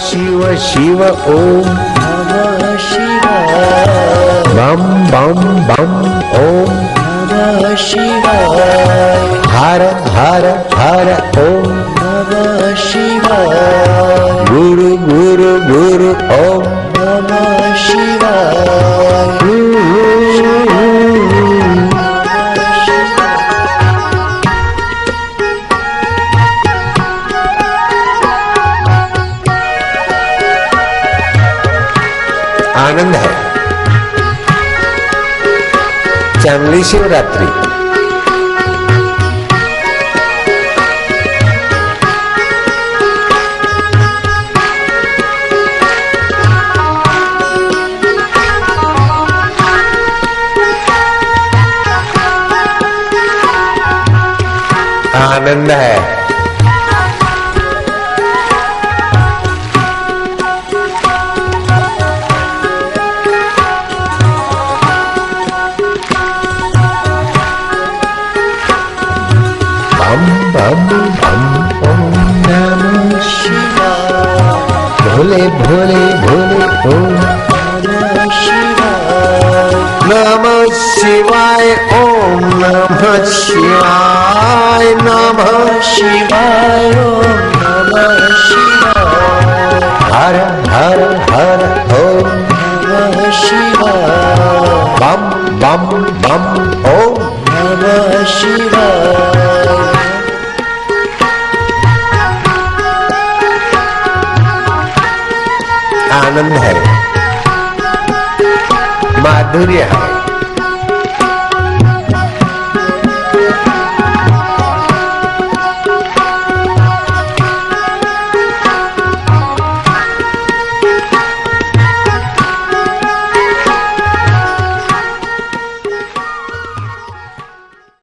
शिव शिव ओम नमः शिवाय बम बम बम ओम नमः शिवाय हर हर हर ओम नमः शिवाय गुरु गुरु गुरु ओम नमः शिवाय आनंद है। चांगली शिवरात्रि आनंद है। बम बम ओम नमः शिवाय भोले भोले भोले ओम नमः शिवाय नमः शिवाय ओम नमः शिवाय नमः शिवाय ओम नमः शिवाय हर हर हर ओम नमः शिवाय बम बम बम ओम नमः शिवाय आनंद है, माधुर्य है।